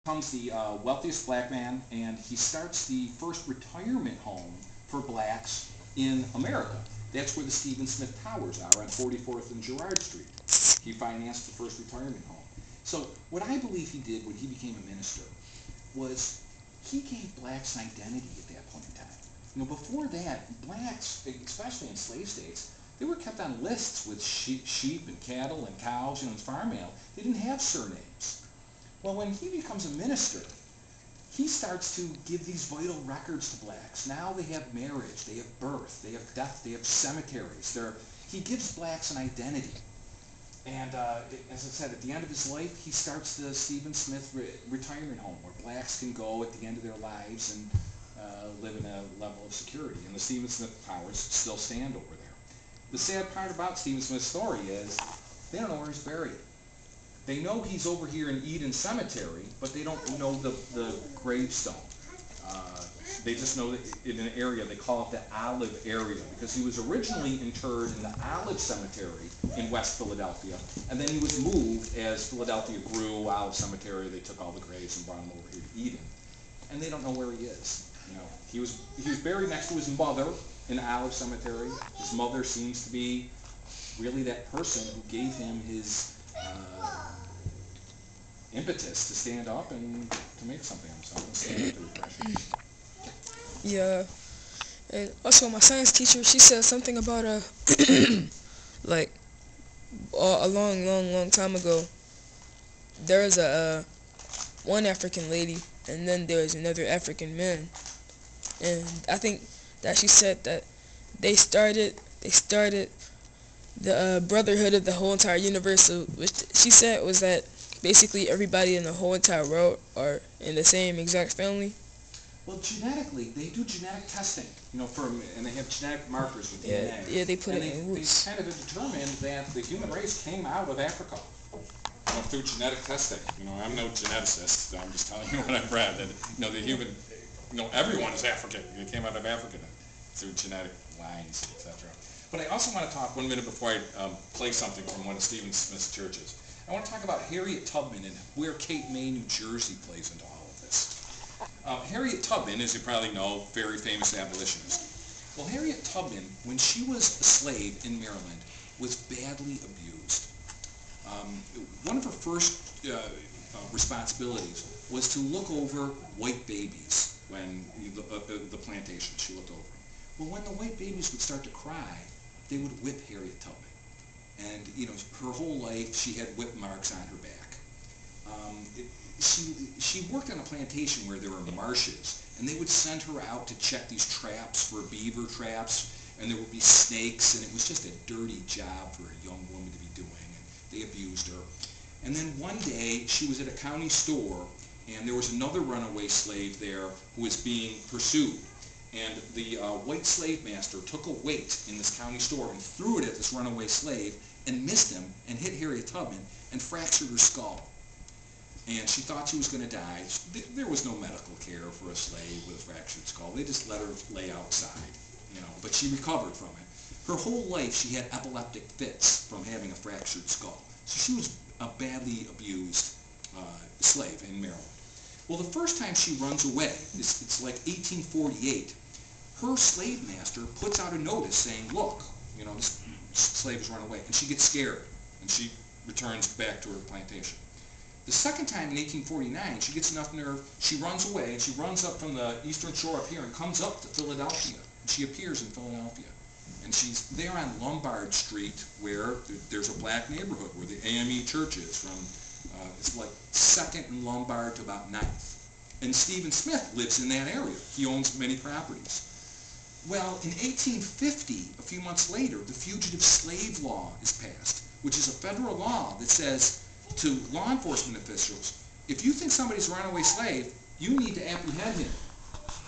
becomes the wealthiest black man, and he starts the first retirement home for blacks in America. That's where the Stephen Smith Towers are on 44th and Girard Street. He financed the first retirement home. So what I believe he did when he became a minister was he gave blacks an identity at that point in time. Before that, blacks, especially in slave states, they were kept on lists with sheep and cattle and cows, and farm animals. They didn't have surnames. Well, when he becomes a minister, he starts to give these vital records to blacks. Now they have marriage, they have birth, they have death, they have cemeteries. He gives blacks an identity. And as I said, at the end of his life, he starts the Stephen Smith retirement home where blacks can go at the end of their lives and live in a level of security. And the Stephen Smith Towers still stand over there. The sad part about Stephen Smith's story is they don't know where he's buried. They know he's over here in Eden Cemetery, but they don't know the gravestone. They just know that in an area, they call it the Olive area, because he was originally interred in the Olive Cemetery in West Philadelphia, and then he was moved as Philadelphia grew. Olive Cemetery, they took all the graves and brought him over here to Eden. And they don't know where he is. He was buried next to his mother in the Olive Cemetery. His mother seems to be really that person who gave him his impetus to stand up and to make something of himself and stand up to repression. Yeah, and also my science teacher, she said something about like a long time ago, there was a one African lady, and then there was another African man, and I think that she said that they started the brotherhood of the whole entire universe, which she said was that basically everybody in the whole entire world are in the same exact family. Well, genetically, they do genetic testing, and they have genetic markers with DNA. Yeah, they put it in roots. They kind of determined that the human race came out of Africa. Through genetic testing. I'm no geneticist, so I'm just telling you what I've read. That the human, everyone is African. They came out of Africa through genetic lines, etc. But I also want to talk 1 minute before I play something from one of Stephen Smith's churches. I want to talk about Harriet Tubman and where Cape May, New Jersey plays into all of this. Harriet Tubman, as you probably know, very famous abolitionist. Well, Harriet Tubman, when she was a slave in Maryland, was badly abused. One of her first responsibilities was to look over white babies when the plantation. She looked over them. Well, when the white babies would start to cry, they would whip Harriet Tubman. And her whole life she had whip marks on her back. She worked on a plantation where there were marshes, and they would send her out to check these traps for beaver traps, and there would be snakes, and it was just a dirty job for a young woman to be doing, and they abused her. And then one day she was at a county store, and there was another runaway slave there who was being pursued. And the white slave master took a weight in this county store and threw it at this runaway slave and missed him and hit Harriet Tubman and fractured her skull. And she thought she was going to die. There was no medical care for a slave with a fractured skull. They just let her lay outside, but she recovered from it. Her whole life she had epileptic fits from having a fractured skull. So she was a badly abused slave in Maryland. Well, the first time she runs away, it's like 1848, her slave master puts out a notice saying, look, this slave has run away, and she gets scared, and she returns back to her plantation. The second time in 1849, she gets enough nerve, she runs away, and she runs up from the eastern shore up here and comes up to Philadelphia. And she appears in Philadelphia. And she's there on Lombard Street, where there's a black neighborhood, where the AME church is, from it's like 2nd and Lombard to about 9th. And Stephen Smith lives in that area. He owns many properties. Well, in 1850, a few months later, the Fugitive Slave Law is passed, which is a federal law that says to law enforcement officials, if you think somebody's a runaway slave, you need to apprehend him.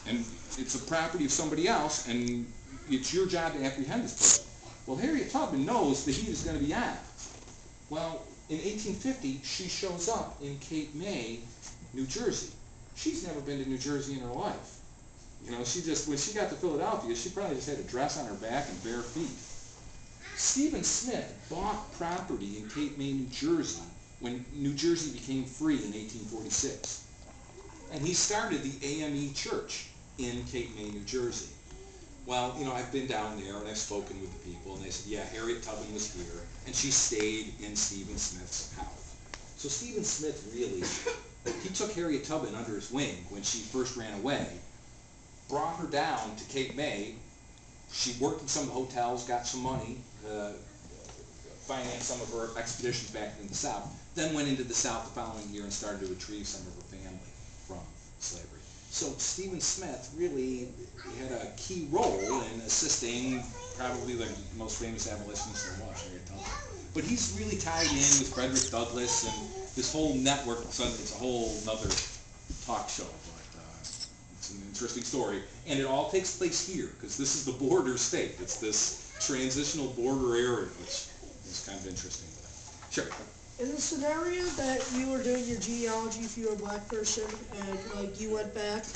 And it's the property of somebody else, and it's your job to apprehend this person. Well, Harriet Tubman knows the heat is going to be on. Well, in 1850, she shows up in Cape May, New Jersey. She's never been to New Jersey in her life. When she got to Philadelphia, she probably just had a dress on her back and bare feet. Stephen Smith bought property in Cape May, New Jersey, when New Jersey became free in 1846. and he started the AME Church in Cape May, New Jersey. Well, I've been down there and I've spoken with the people, and they said, yeah, Harriet Tubman was here, and she stayed in Stephen Smith's house. So Stephen Smith really, he took Harriet Tubman under his wing when she first ran away, brought her down to Cape May. She worked in some of the hotels, got some money, financed some of her expeditions back into the South, then went into the South the following year and started to retrieve some of her family from slavery. So Stephen Smith really had a key role in assisting probably the most famous abolitionist there was, Harriet Tubman. But he's really tied in with Frederick Douglass and this whole network. So it's a whole other talk show, but it's an interesting story. And it all takes place here, because this is the border state. It's this transitional border area, which is kind of interesting. Sure. In the scenario that you were doing your genealogy if you were a black person and like you went back,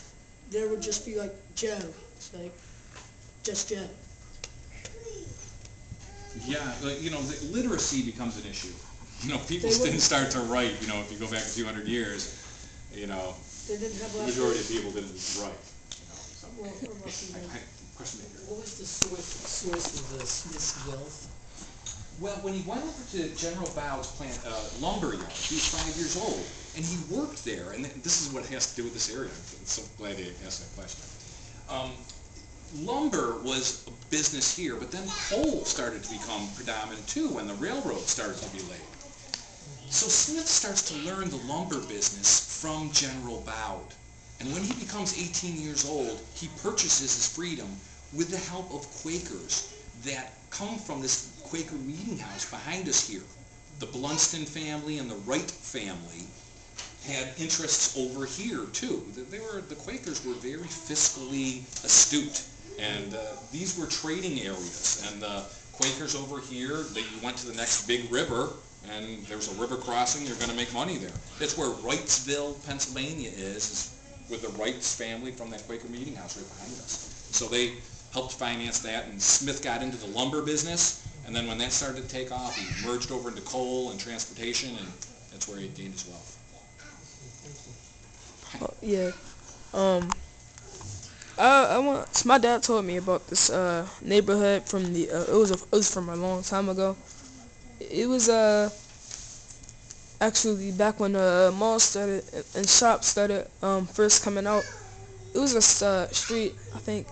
there would just be like Joe. It's like just Joe. Yeah, the literacy becomes an issue. People didn't start to write, if you go back a few hundred years, They didn't have the black majority of people. people didn't write. So. Well, unless you did. Question maker. What was the source of the Smith's wealth? Well, when he went over to General Bow's plant, lumber yard, he was 5 years old, and he worked there, and this is what has to do with this area. I'm so glad you asked that question. Lumber was a business here, but then coal started to become predominant too when the railroad started to be laid. So Smith starts to learn the lumber business from General Bowd, and when he becomes 18 years old, he purchases his freedom with the help of Quakers that come from this Quaker meeting house behind us here. The Blunston family and the Wright family had interests over here too. The Quakers were very fiscally astute, and these were trading areas. And the Quakers over here, you went to the next big river, and there was a river crossing. You're going to make money there. That's where Wrightsville, Pennsylvania is with the Wrights family from that Quaker meeting house right behind us. So they helped finance that, and Smith got into the lumber business, and then when that started to take off, he merged over into coal and transportation, and that's where he gained his wealth. Yeah. My dad told me about this neighborhood from the. It was from a long time ago. It was actually back when malls started and shops started first coming out. It was a street, I think,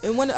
and when